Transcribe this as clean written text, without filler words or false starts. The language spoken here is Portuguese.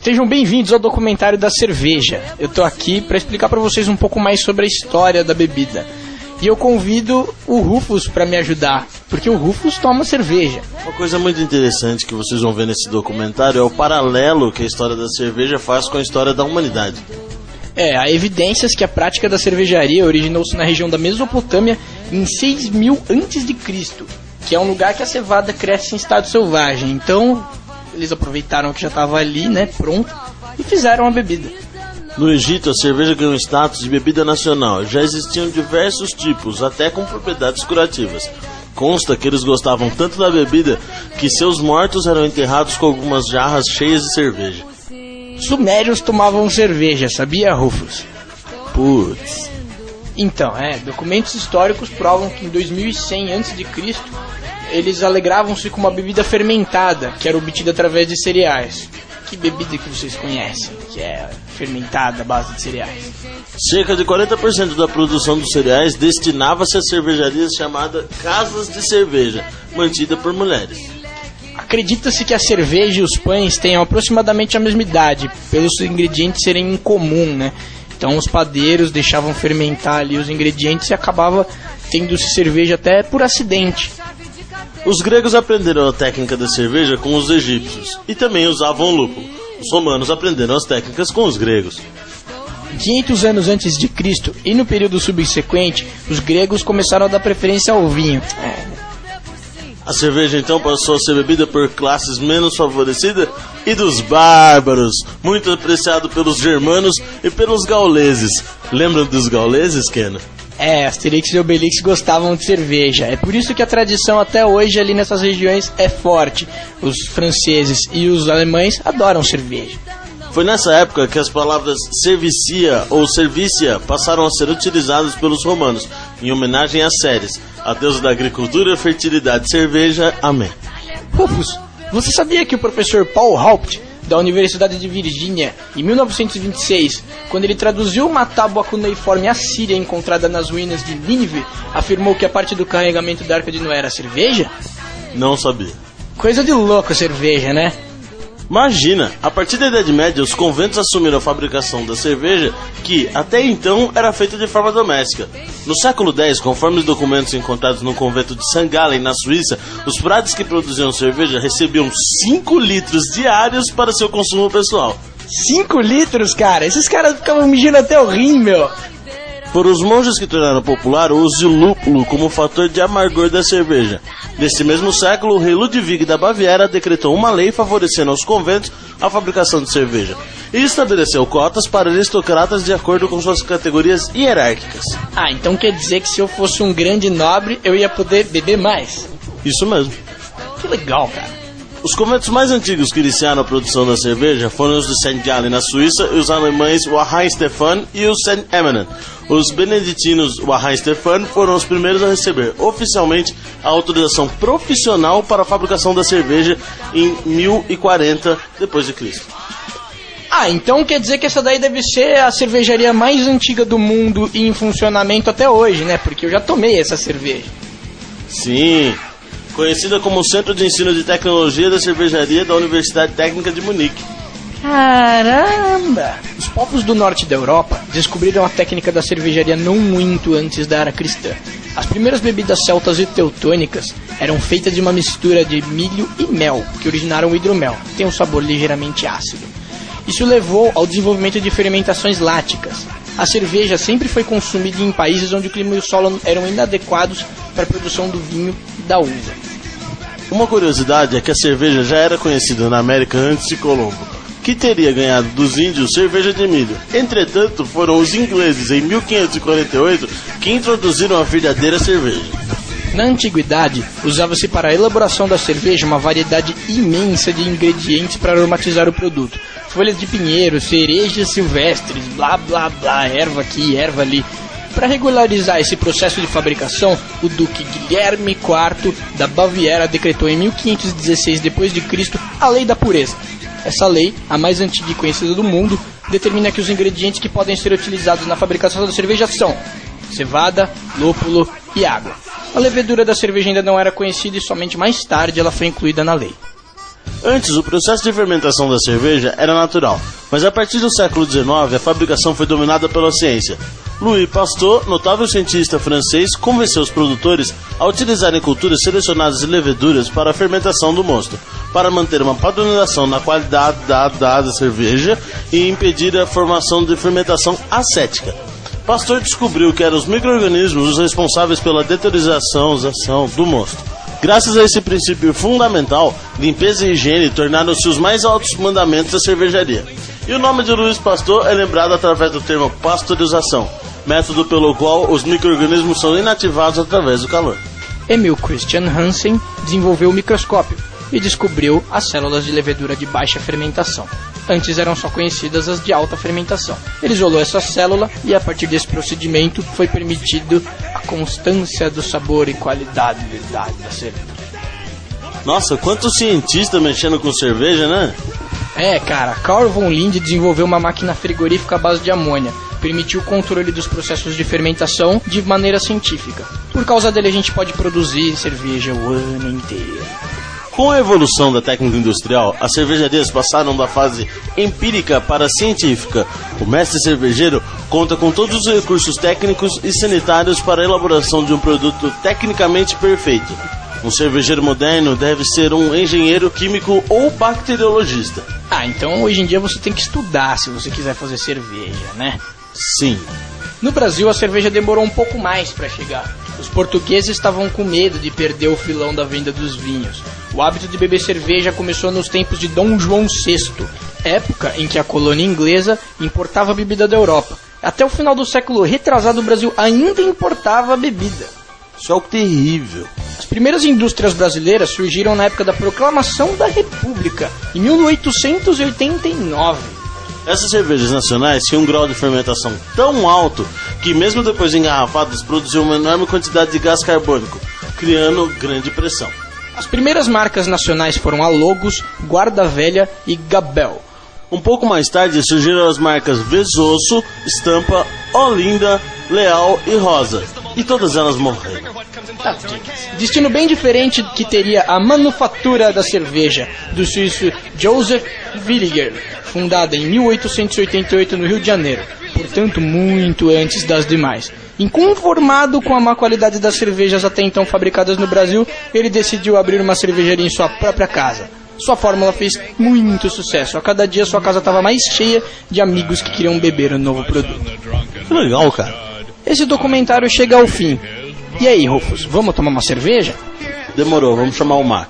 Sejam bem-vindos ao documentário da cerveja. Eu tô aqui para explicar para vocês um pouco mais sobre a história da bebida. E eu convido o Rufus para me ajudar, porque o Rufus toma cerveja. Uma coisa muito interessante que vocês vão ver nesse documentário é o paralelo que a história da cerveja faz com a história da humanidade. Há evidências que a prática da cervejaria originou-se na região da Mesopotâmia em 6000 a.C., que é um lugar que a cevada cresce em estado selvagem. Então, eles aproveitaram que já estava ali, pronto, e fizeram a bebida. No Egito, a cerveja ganhou status de bebida nacional. Já existiam diversos tipos, até com propriedades curativas. Consta que eles gostavam tanto da bebida que seus mortos eram enterrados com algumas jarras cheias de cerveja. Sumérios tomavam cerveja, sabia, Rufus? Putz. Então, documentos históricos provam que em 2100 a.C., eles alegravam-se com uma bebida fermentada, que era obtida através de cereais. Que bebida que vocês conhecem, que é fermentada à base de cereais? Cerca de 40% da produção dos cereais destinava-se a cervejarias chamadas casas de cerveja, mantida por mulheres. Acredita-se que a cerveja e os pães tenham aproximadamente a mesma idade, pelos ingredientes serem incomum, Então os padeiros deixavam fermentar ali os ingredientes e acabava tendo-se cerveja até por acidente. Os gregos aprenderam a técnica da cerveja com os egípcios e também usavam lúpulo. Os romanos aprenderam as técnicas com os gregos. 500 anos antes de Cristo e no período subsequente, os gregos começaram a dar preferência ao vinho. A cerveja então passou a ser bebida por classes menos favorecidas e dos bárbaros, muito apreciado pelos germanos e pelos gauleses. Lembram dos gauleses, Keno? Asterix e Obelix gostavam de cerveja. É por isso que a tradição até hoje ali nessas regiões é forte. Os franceses e os alemães adoram cerveja. Foi nessa época que as palavras servicia ou servícia passaram a ser utilizadas pelos romanos, em homenagem a Ceres, a deusa da agricultura, fertilidade e cerveja. Amém. Rufus, você sabia que o professor Paul Haupt, da Universidade de Virgínia, em 1926, quando ele traduziu uma tábua cuneiforme assíria encontrada nas ruínas de Nínive, afirmou que a parte do carregamento da Arca de Noé era cerveja? Não sabia. Coisa de louco a cerveja, né? Imagina, a partir da Idade Média, os conventos assumiram a fabricação da cerveja, que até então era feita de forma doméstica. No século X, conforme os documentos encontrados no convento de St. Gallen, na Suíça, os frades que produziam cerveja recebiam 5 litros diários para seu consumo pessoal. 5 litros, cara? Esses caras ficavam mijando até o rim, meu. Foram os monges que tornaram popular o uso de lúpulo como fator de amargor da cerveja. Neste mesmo século, o rei Ludwig da Baviera decretou uma lei favorecendo aos conventos a fabricação de cerveja e estabeleceu cotas para aristocratas de acordo com suas categorias hierárquicas. Então quer dizer que se eu fosse um grande nobre, eu ia poder beber mais? Isso mesmo. Que legal, cara. Os conventos mais antigos que iniciaram a produção da cerveja foram os de St. Gallen, na Suíça, e os alemães Hohenstephan e o St. Emmenen. Os beneditinos Hohenstephan foram os primeiros a receber oficialmente a autorização profissional para a fabricação da cerveja em 1040 d.C. Então quer dizer que essa daí deve ser a cervejaria mais antiga do mundo e em funcionamento até hoje, Porque eu já tomei essa cerveja. Sim, conhecida como Centro de Ensino de Tecnologia da Cervejaria da Universidade Técnica de Munique. Caramba! Os povos do norte da Europa descobriram a técnica da cervejaria não muito antes da era cristã. As primeiras bebidas celtas e teutônicas eram feitas de uma mistura de milho e mel, que originaram o hidromel, que tem um sabor ligeiramente ácido. Isso levou ao desenvolvimento de fermentações láticas. A cerveja sempre foi consumida em países onde o clima e o solo eram inadequados para a produção do vinho e da uva. Uma curiosidade é que a cerveja já era conhecida na América antes de Colombo, que teria ganhado dos índios cerveja de milho. Entretanto, foram os ingleses, em 1548, que introduziram a verdadeira cerveja. Na antiguidade, usava-se para a elaboração da cerveja uma variedade imensa de ingredientes para aromatizar o produto. Folhas de pinheiro, cerejas silvestres, blá blá blá, erva aqui, erva ali. Para regularizar esse processo de fabricação, o duque Guilherme IV da Baviera decretou em 1516 d.C. a Lei da Pureza. Essa lei, a mais antiga e conhecida do mundo, determina que os ingredientes que podem ser utilizados na fabricação da cerveja são cevada, lúpulo e água. A levedura da cerveja ainda não era conhecida e somente mais tarde ela foi incluída na lei. Antes, o processo de fermentação da cerveja era natural, mas a partir do século XIX a fabricação foi dominada pela ciência. Louis Pasteur, notável cientista francês, convenceu os produtores a utilizarem culturas selecionadas de leveduras para a fermentação do mosto, para manter uma padronização na qualidade da cerveja e impedir a formação de fermentação acética. Pasteur descobriu que eram os micro-organismos os responsáveis pela deteriorização do mosto. Graças a esse princípio fundamental, limpeza e higiene tornaram-se os mais altos mandamentos da cervejaria. E o nome de Louis Pasteur é lembrado através do termo pasteurização, método pelo qual os micro-organismos são inativados através do calor. Emil Christian Hansen desenvolveu o microscópio e descobriu as células de levedura de baixa fermentação. Antes eram só conhecidas as de alta fermentação. Ele isolou essa célula e a partir desse procedimento foi permitido a constância do sabor e qualidade da cerveja. Nossa, quanto cientista mexendo com cerveja, né? Cara, Carl von Linde desenvolveu uma máquina frigorífica à base de amônia. Permitiu o controle dos processos de fermentação de maneira científica. Por causa dele a gente pode produzir cerveja o ano inteiro. Com a evolução da técnica industrial, as cervejarias passaram da fase empírica para a científica. O mestre cervejeiro conta com todos os recursos técnicos e sanitários para a elaboração de um produto tecnicamente perfeito. Um cervejeiro moderno deve ser um engenheiro químico ou bacteriologista. Então hoje em dia você tem que estudar se você quiser fazer cerveja, né? Sim. No Brasil a cerveja demorou um pouco mais para chegar. Os portugueses estavam com medo de perder o filão da venda dos vinhos. O hábito de beber cerveja começou nos tempos de Dom João VI, época em que a colônia inglesa importava bebida da Europa. Até o final do século retrasado o Brasil ainda importava bebida. Isso é algo terrível. As primeiras indústrias brasileiras surgiram na época da Proclamação da República, em 1889. Essas cervejas nacionais tinham um grau de fermentação tão alto que mesmo depois de engarrafadas produziam uma enorme quantidade de gás carbônico, criando grande pressão. As primeiras marcas nacionais foram a Logos, Guarda Velha e Gabel. Um pouco mais tarde surgiram as marcas Vesoso, Estampa, Olinda, Leal e Rosa, e todas elas morreram. Destino bem diferente que teria a manufatura da cerveja do suíço Joseph Williger, fundada em 1888 no Rio de Janeiro, portanto muito antes das demais. Inconformado com a má qualidade das cervejas até então fabricadas no Brasil, ele decidiu abrir uma cervejaria em sua própria casa. Sua fórmula fez muito sucesso. A cada dia sua casa estava mais cheia de amigos que queriam beber o novo produto. Que legal, cara. Esse documentário chega ao fim. E aí, Rufus, vamos tomar uma cerveja? Demorou, vamos chamar o Mac.